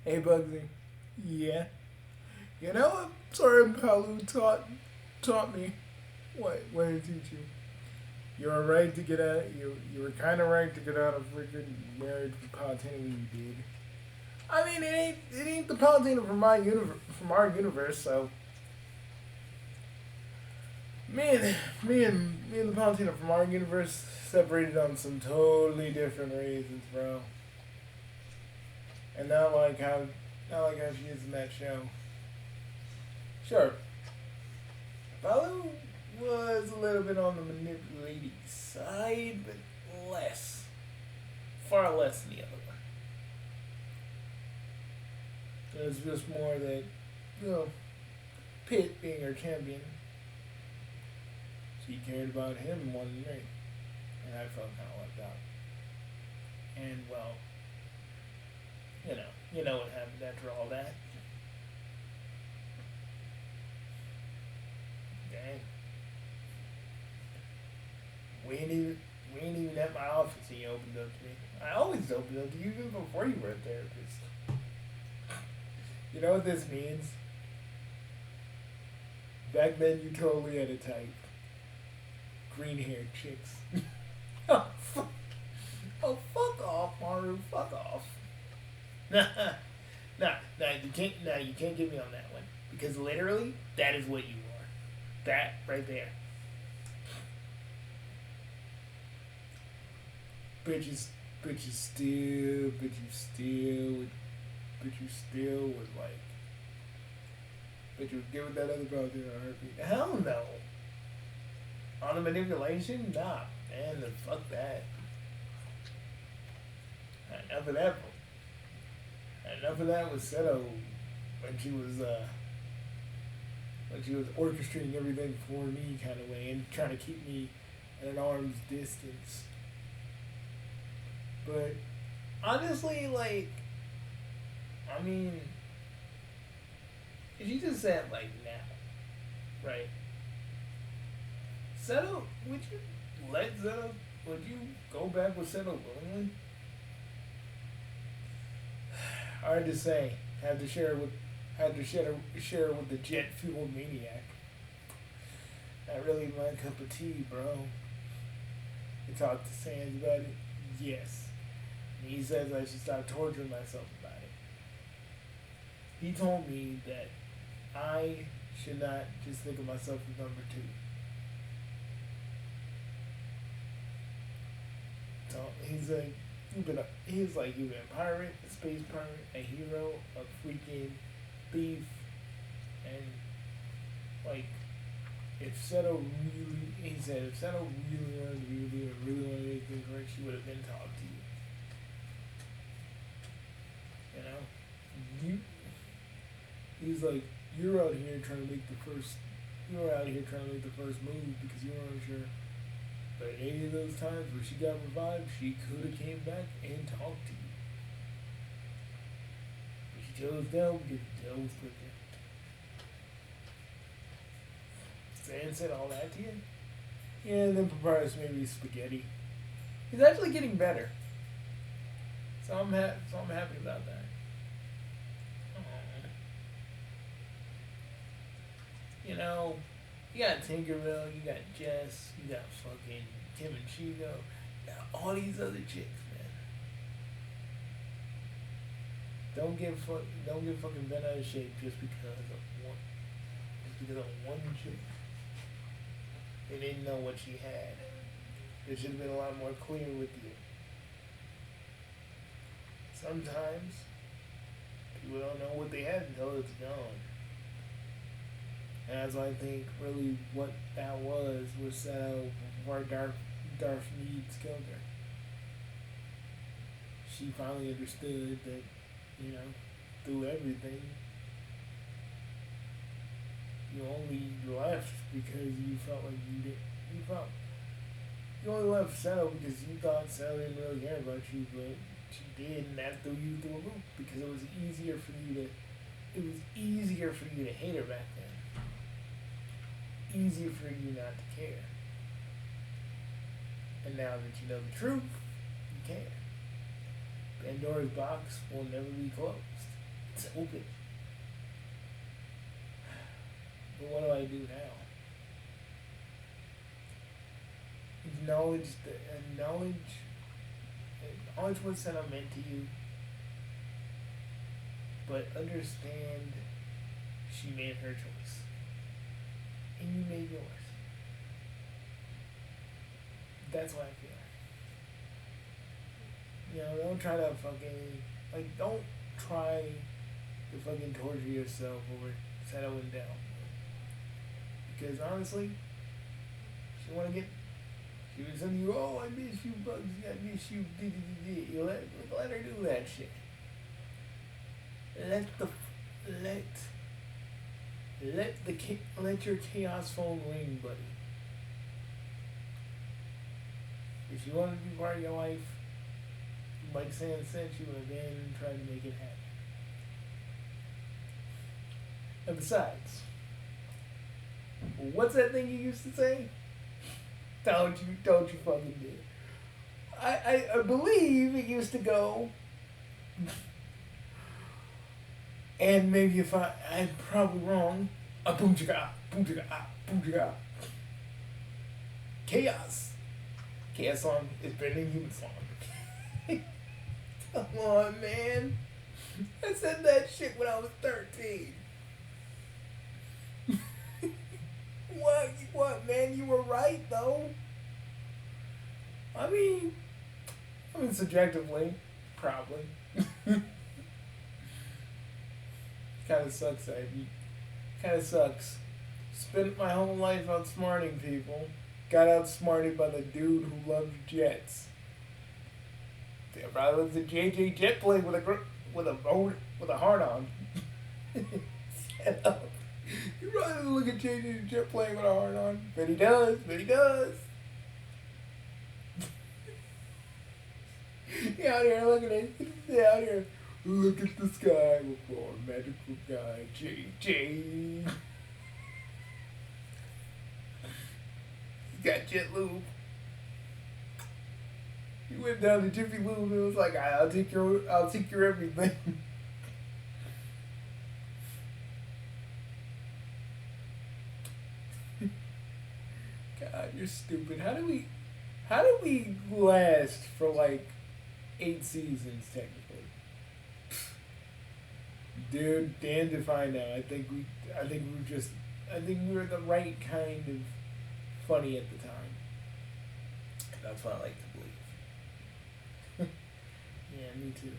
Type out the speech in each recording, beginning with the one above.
Hey Bugsy. Yeah. You know what Sir Palu taught me? What did he teach you? You were right to get out. You were kind of right to get out of freaking marriage with Palatine when you did. I mean, it ain't the Palatine from our universe. So me and the Palatine from our universe separated on some totally different reasons, bro. And not like how she is in that show. Sure, Balu was a little bit on the manipulating side, but less. Far less than the other one. It was just more that, you know, Pitt being her champion, she cared about him more than me. And I felt kind of left out. And, well, you know what happened after all that. Dang. We ain't even at my office and you opened up to me. I always opened up to you even before you were a therapist. You know what this means? Back then you totally had a type. Green haired chicks. Oh, fuck off, Maru. Fuck off. You can't get me on that one. Because literally, that is what you are. That right there. Bitches still would like. Bitch would get with that other brother in a heartbeat. Hell no. On the manipulation? Nah. Man, then fuck that. Enough of that. Enough of that was Seto when she was orchestrating everything for me kind of way and trying to keep me at an arm's distance. But honestly, like, I mean, if you just said like now, right? Seto, would you let Seto? Would you go back with Seto willingly? Hard to say. Had to share it with the jet fueled maniac. Not really my cup of tea, bro. You talked to Sands about it? Yes. And he says I should stop torturing myself about it. He told me that I should not just think of myself as number two. So he's like, you've been a pirate, a space pirate, a hero, a freaking thief, and like if Seto if Seto really wanted to be with you and really wanted to make things right, she would have been talked to you. You know? He's like, you're out here trying to make the first move because you weren't sure. But any of those times where she got revived, she could have came back and talked to you. But she chose down because the deal was quicker. Stan said all that to you? Yeah, and then Papyrus maybe spaghetti. He's actually getting better. So I'm happy about that. You know, you got Tinkerbell, you got Jess, you got fucking Kim and Chico, you got all these other chicks, man. Don't get fucking bent out of shape just because of one chick. They didn't know what she had. They should have been a lot more clear with you. Sometimes people don't know what they had until it's gone. And as I think really what that was set out before Darth Meades killed her. She finally understood that, you know, through everything, you only left because you felt like you only left Seto because you thought Seto didn't really care about you, but she did, and that threw you through a loop because it was easier for you to hate her back then. Easier for you not to care. And now that you know the truth, you care. Pandora's box will never be closed. It's open. But what do I do now? Acknowledge what's sentimental to you, but understand she made her choice, and you made yours. That's what I feel. Don't try to don't try to fucking torture yourself over settling down. Because honestly, she was telling you, oh, I miss you, Bugsy, I miss you, you let her do that shit. Let your chaos phone ring, buddy. If you want to be part of your life, like Sam sent you, and then try to make it happen. And besides, what's that thing you used to say? Don't you fucking do it. I believe it used to go, and maybe if I'm probably wrong, a boom chicka, boom chicka, boom chicka. Chaos song is better than human song. Come on, man. I said that shit when I was 13. What, man? You were right, though. I mean, subjectively, probably. Kinda sucks, Kinda sucks. Spent my whole life outsmarting people. Got outsmarted by the dude who loved jets. If I was a JJ jet plane with a heart on. Shut up. You rather look at JJ jet plane with a heart on. But he does. He out here looking at out here. Look at the sky before a magical guy, JJ. He's got jet lube. He went down to Jiffy Lube and was like, I'll take your everything. God, you're stupid. How do we last for like 8 seasons technically? Dude, damned if I know. I think we were the right kind of funny at the time. That's what I like to believe. Yeah, me too.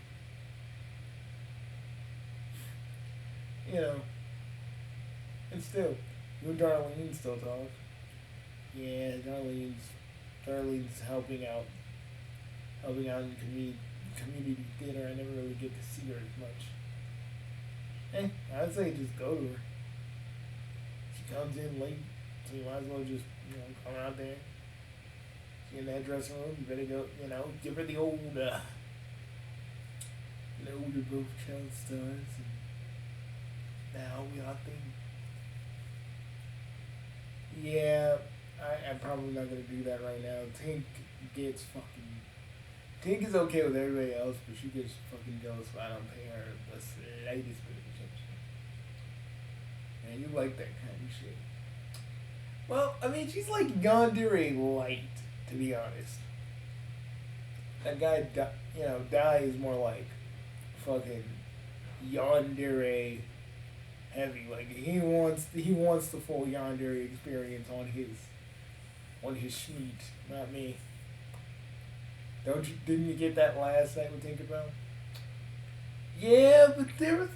And still, you and Darlene still talk. Yeah, Darlene's helping out in community theater. I never really get to see her as much. I'd say just go to her. She comes in late, so you might as well just, come out there. She's in that dressing room, you better go, give her the old, the both child stars, and now we are thing. Yeah, I'm probably not gonna do that right now. Tink is okay with everybody else, but she gets fucking jealous if I don't pay her the slightest bit of attention. Man, you like that kind of shit. Well, she's like yandere light, to be honest. That guy, Dai is more like fucking yandere heavy. Like he wants the full yandere experience on his sheet, not me. Didn't you get that last night we think about? Yeah, but there's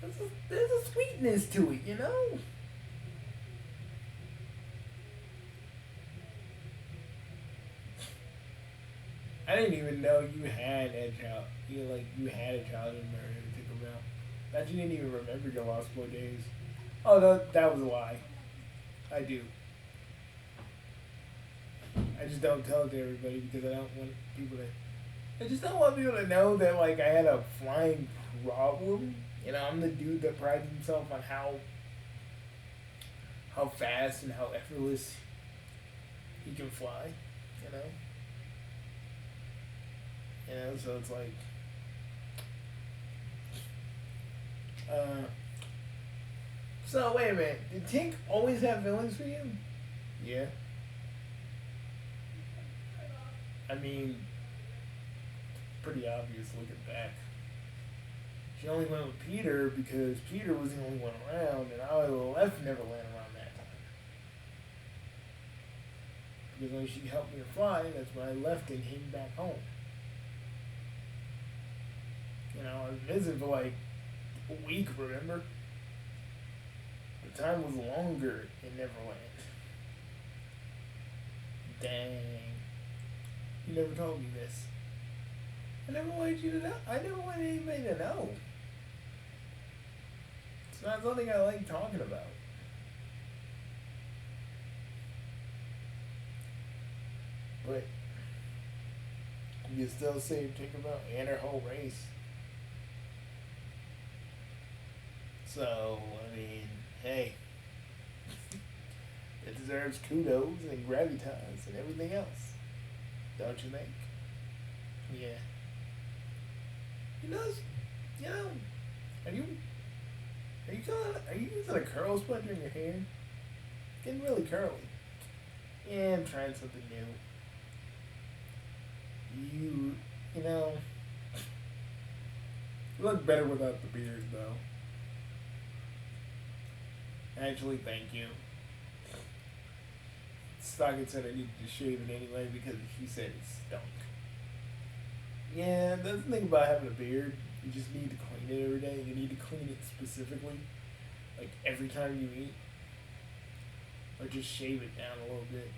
a sweetness to it, I didn't even know you had a child. You had a childhood memory to think about. That you didn't even remember your lost boy days. Oh, that was a lie. I do. I just don't tell it to everybody because I don't want people to. I just don't want people to know that I had a flying problem. I'm the dude that prides himself on how fast and how effortless he can fly. So it's like Uh, so wait a minute. Did Tink always have feelings for you? Yeah. I mean, pretty obvious looking back. She only went with Peter because Peter was the only one around, and I left Neverland around that time. Because when she helped me to fly, that's when I left and came back home. You know, I was visiting for like a week, remember? The time was longer in Neverland. Dang. You never told me this. I never wanted you to know. I never wanted anybody to know. It's not something I like talking about. But you still say Tinkerbell and her whole race. So, I mean, hey. It deserves kudos and gravitas and everything else. Don't you think? Yeah. You know, are you using a curl sponge in your hair? It's getting really curly. Yeah, I'm trying something new. You know, you look better without the beard, though. Actually, thank you. Stockett said I needed to shave it anyway because he said it stunk. Yeah, that's the thing about having a beard. You just need to clean it every day. You need to clean it specifically, like every time you eat, or just shave it down a little bit.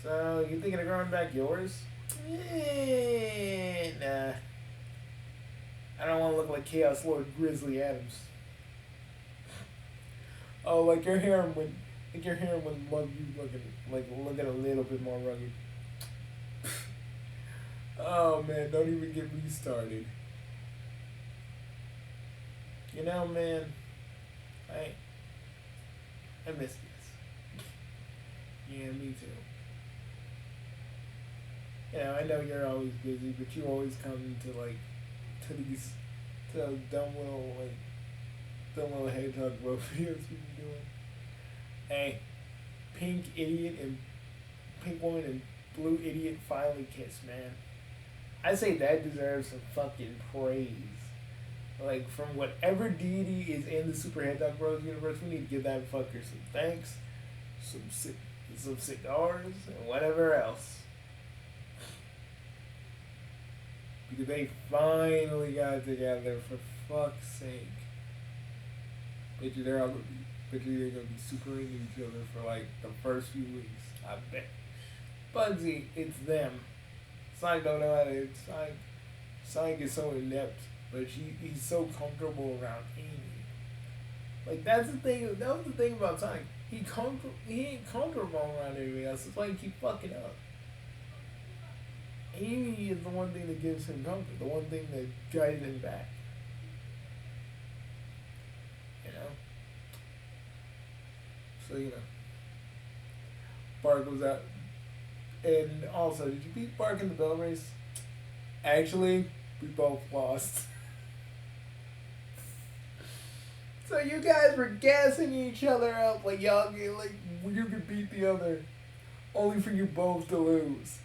So, you thinking of growing back yours? Nah. I don't want to look like Chaos Lord Grizzly Adams. Oh, like your hair would love you looking a little bit more rugged. Oh man, don't even get me started. You know, man, I miss this. Yeah, me too. Yeah, I know you're always busy, but you always come to those dumb little hedgehog road videos we be doing. Hey, pink idiot and pink woman and blue idiot finally kiss, man. I say that deserves some fucking praise. Like, from whatever deity is in the Super Hedgehog Bros universe, we need to give that fucker some thanks, some cigars, and whatever else. Because they finally got together, for fuck's sake. Bet you they're gonna be super into each other for like the first few weeks. I bet. Bugsy, it's them. Sonic don't know how to. Sonic is so inept, but he's so comfortable around Amy. Like that's the thing. That was the thing about Sonic. He ain't comfortable around everybody else. That's why he keep fucking up. Amy is the one thing that gives him comfort. The one thing that guides him back. You know. So you know. Bark was out. And also, did you beat Bark in the bell race? Actually, we both lost. So you guys were gassing each other up like y'all like you could beat the other, only for you both to lose.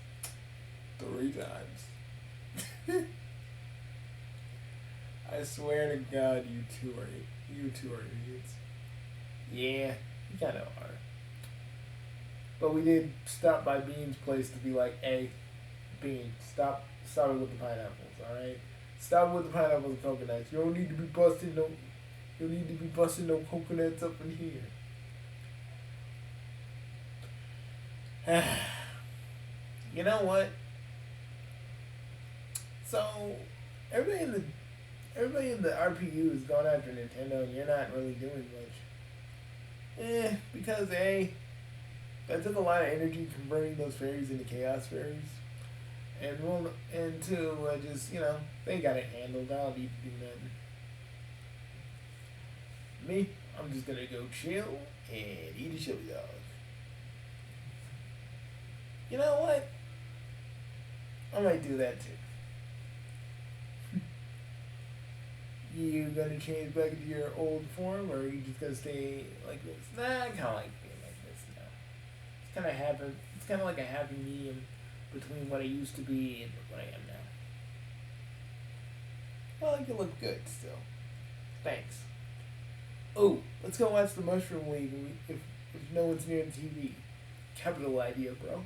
3 times. I swear to God, you two are idiots. Yeah, you kind of are. But we did stop by Bean's place to be like, hey, Bean, stop it with the pineapples, alright? Stop with the pineapples and coconuts. You don't need to be busting no coconuts up in here. You know what? So everybody in the RPU is going after Nintendo and you're not really doing much. Because that took a lot of energy converting those fairies into chaos fairies. And two, just, you know, they got it handled. I don't need to do nothing. Me, I'm just gonna go chill and eat a chili dog. You know what? I might do that too. You gonna change back into your old form, or are you just gonna stay like this? Nah, I kind of like being like this now. It's kind of happen. It's kind of like a happy medium between what I used to be and what I am now. Well, I can look good still. Thanks. Oh, let's go watch the Mushroom League if no one's near the TV. Capital idea, bro.